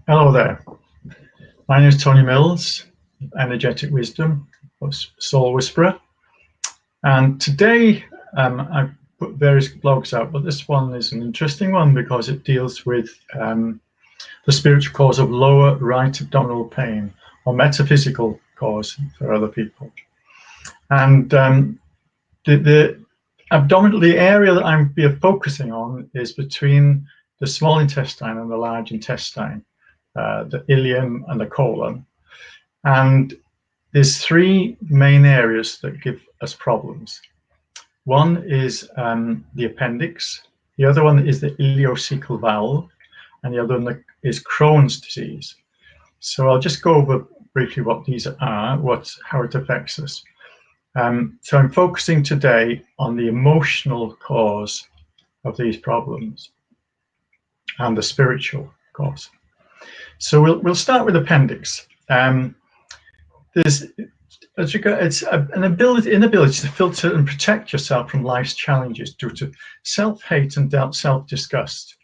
Hello there. My name is Tony Mills, Energetic Wisdom, Soul Whisperer. And today I've put various blogs out, but this one is an interesting one because it deals with the spiritual cause of lower right abdominal pain, or metaphysical cause for other people. And the abdominal, the area that I'm focusing on is between the small intestine and the large intestine. The ileum and the colon, and there's three main areas that give us problems. One is the appendix, the other one is the ileocecal valve, and the other one is Crohn's disease. So I'll just go over briefly what these are, how it affects us. So I'm focusing today on the emotional cause of these problems and the spiritual cause. So we'll start with appendix. It's an inability to filter and protect yourself from life's challenges due to self-hate and self-disgust.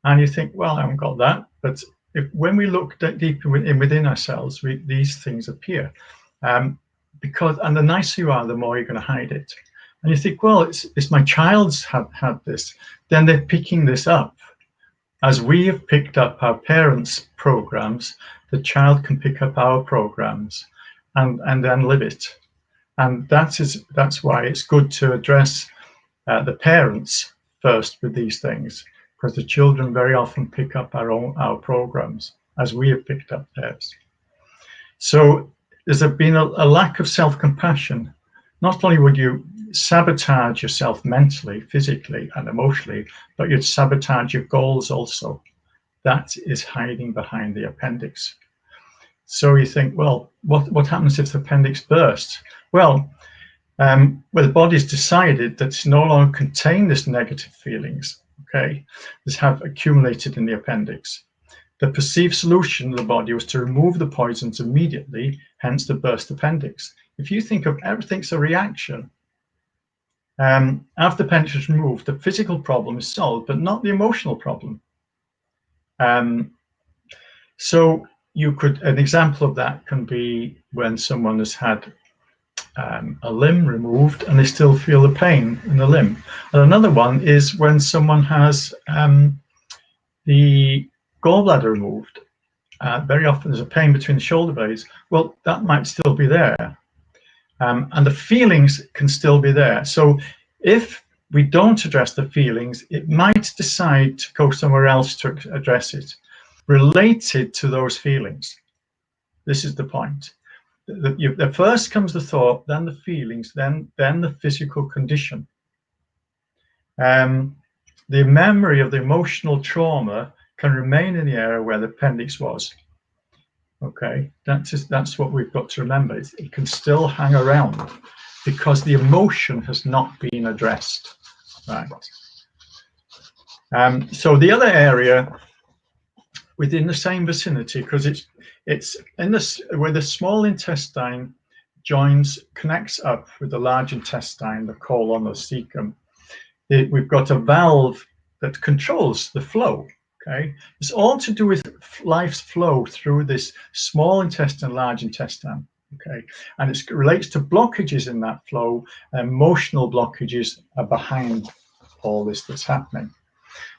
And you think, well, I haven't got that. But when we look deeper within ourselves, these things appear. And the nicer you are, the more you're going to hide it. And you think, well, it's my child's had this. Then they're picking this up. As we have picked up our parents' programs, the child can pick up our programs and then live it. And that's why it's good to address the parents first with these things, because the children very often pick up our programs as we have picked up theirs. So there's been a lack of self-compassion. Not only would you sabotage yourself mentally, physically, and emotionally, but you'd sabotage your goals also. That is hiding behind the appendix. So you think, well, what happens if the appendix bursts? Well, the body's decided that it's no longer contain this negative feelings, okay, that have accumulated in the appendix. The perceived solution of the body was to remove the poisons immediately, hence the burst appendix. If you think of everything's a reaction, after the appendix is removed, the physical problem is solved, but not the emotional problem. So an example of that can be when someone has had a limb removed and they still feel the pain in the limb. And another one is when someone has the gallbladder removed. Very often there's a pain between the shoulder blades. Well, that might still be there. And the feelings can still be there. So if we don't address the feelings, it might decide to go somewhere else to address it, related to those feelings. This is the point. The first comes the thought, then the feelings, then the physical condition. The memory of the emotional trauma can remain in the area where the appendix was. Okay, that's what we've got to remember. It can still hang around because the emotion has not been addressed, right? So the other area within the same vicinity, because it's in this where the small intestine connects up with the large intestine, the colon or cecum. We've got a valve that controls the flow. Okay, it's all to do with life's flow through this small intestine, large intestine. Okay, and it relates to blockages in that flow. Emotional blockages are behind all this that's happening.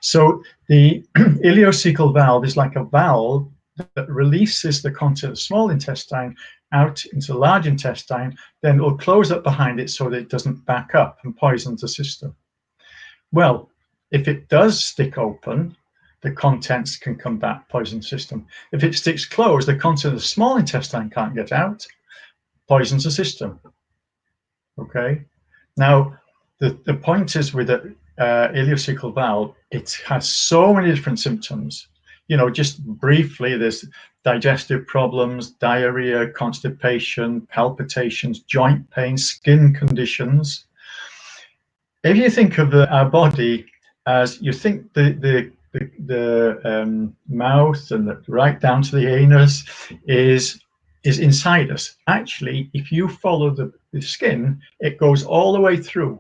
So the ileocecal valve is like a valve that releases the content of the small intestine out into the large intestine. Then it will close up behind it so that it doesn't back up and poisons the system. Well, if it does stick open, the contents can come back, poison the system. If it sticks closed, the content of the small intestine can't get out, poisons the system. Okay. Now, the point is with the ileocecal valve, it has so many different symptoms. You know, just briefly, there's digestive problems, diarrhea, constipation, palpitations, joint pain, skin conditions. If you think of our body as you think the mouth and right down to the anus is inside us. Actually, if you follow the skin, it goes all the way through.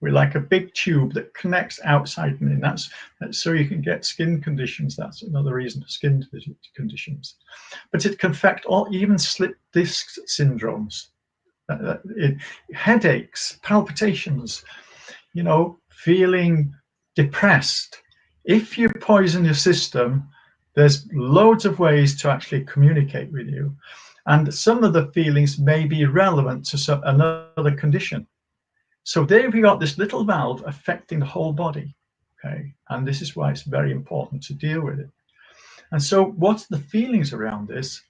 We're like a big tube that connects outside and in. That's so you can get skin conditions. That's another reason for skin conditions. But it can affect even slip disc syndromes, headaches, palpitations, you know, feeling depressed. If you poison your system, there's loads of ways to actually communicate with you. And some of the feelings may be relevant to another condition. So there we got this little valve affecting the whole body, okay? And this is why it's very important to deal with it. And so what's the feelings around this?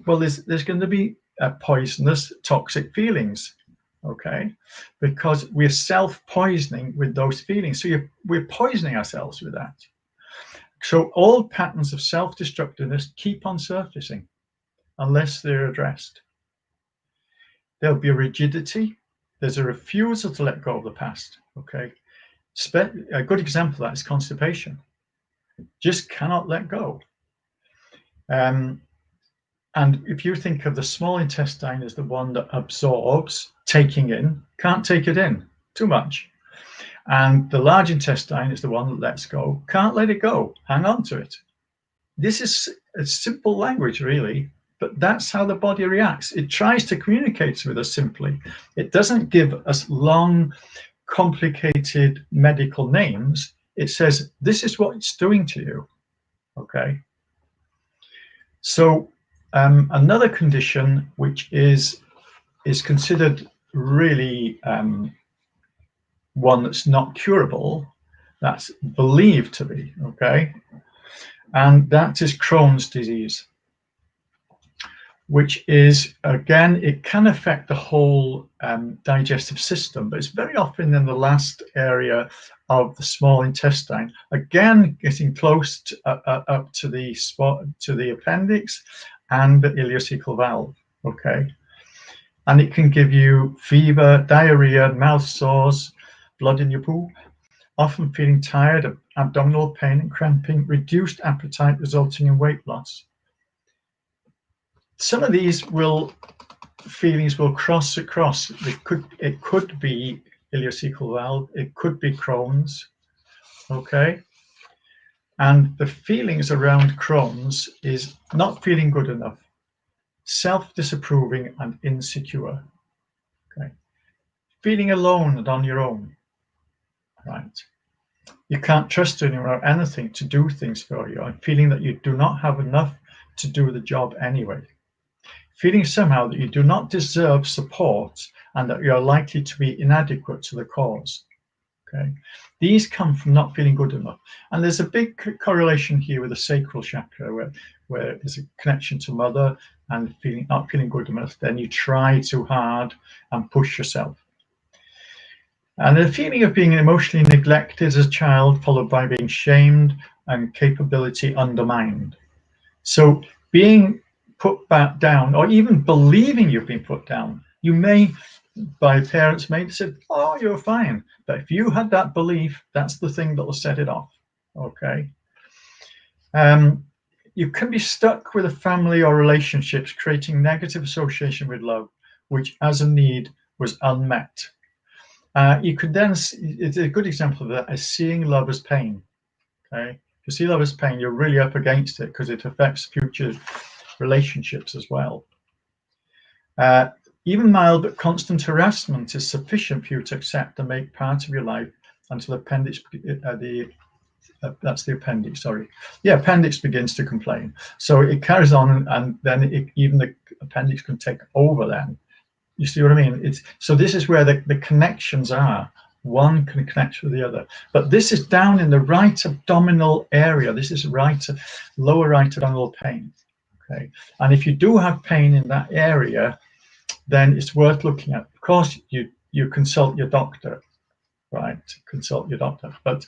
Well, there's going to be poisonous, toxic feelings, okay? Because we're self-poisoning with those feelings. So we're poisoning ourselves with that. So all patterns of self-destructiveness keep on surfacing unless they're addressed. There'll be a rigidity. There's a refusal to let go of the past, okay? A good example of that is constipation. Just cannot let go. And if you think of the small intestine as the one that absorbs, taking in, can't take it in, too much. And the large intestine is the one that lets go, can't let it go, hang on to it. This is a simple language, really, but that's how the body reacts. It tries to communicate with us simply. It doesn't give us long, complicated medical names. It says, this is what it's doing to you, okay? So another condition which is considered really one that's not curable, that's believed to be, okay? And that is Crohn's disease, which is, again, it can affect the whole digestive system, but it's very often in the last area of the small intestine, again, getting close to, up to the appendix and the ileocecal valve, okay? And it can give you fever, diarrhea, mouth sores, blood in your poo, often feeling tired, abdominal pain and cramping, reduced appetite resulting in weight loss. Some of these feelings will cross across. It could be ileocecal valve, it could be Crohn's, okay? And the feelings around Crohn's is not feeling good enough, self-disapproving and insecure, okay? Feeling alone and on your own, right? You can't trust anyone or anything to do things for you, and feeling that you do not have enough to do the job anyway. Feeling somehow that you do not deserve support and that you are likely to be inadequate to the cause, okay? These come from not feeling good enough. And there's a big correlation here with the sacral chakra where there's a connection to mother and not feeling good enough. Then you try too hard and push yourself. And the feeling of being emotionally neglected as a child, followed by being shamed and capability undermined. So being put back down, or even believing you've been put down, you may, by parents may have said, oh, you're fine. But if you had that belief, that's the thing that will set it off, okay? You can be stuck with a family or relationships, creating negative association with love, which as a need was unmet. You could then, it's a good example of that, is seeing love as pain, okay? If you see love as pain, you're really up against it because it affects future relationships as well. Even mild but constant harassment is sufficient for you to accept and make part of your life until appendix, that's the appendix, sorry. Yeah, appendix begins to complain. So it carries on, and then even the appendix can take over then. You see what I mean? So this is where the connections are. One can connect with the other. But this is down in the right abdominal area. This is lower right abdominal pain. Okay. And if you do have pain in that area, then it's worth looking at. Of course, you consult your doctor, right? Consult your doctor. But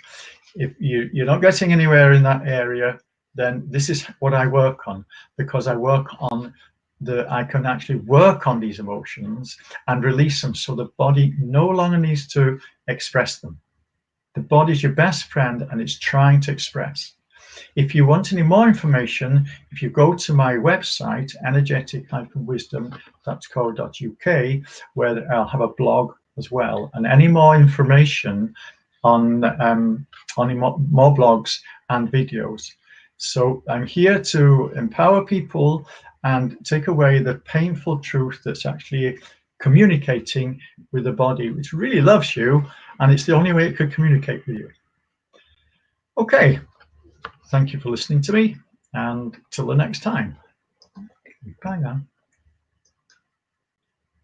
if you're not getting anywhere in that area, then this is what I work on, because I work on I can actually work on these emotions and release them so the body no longer needs to express them. The body is your best friend and it's trying to express. If you want any more information, if you go to my website, energetic-wisdom.co.uk, where I'll have a blog as well, and any more information on more blogs and videos. So I'm here to empower people and take away the painful truth that's actually communicating with the body, which really loves you, and it's the only way it could communicate with you. Okay, thank you for listening to me, and till the next time. Bye now.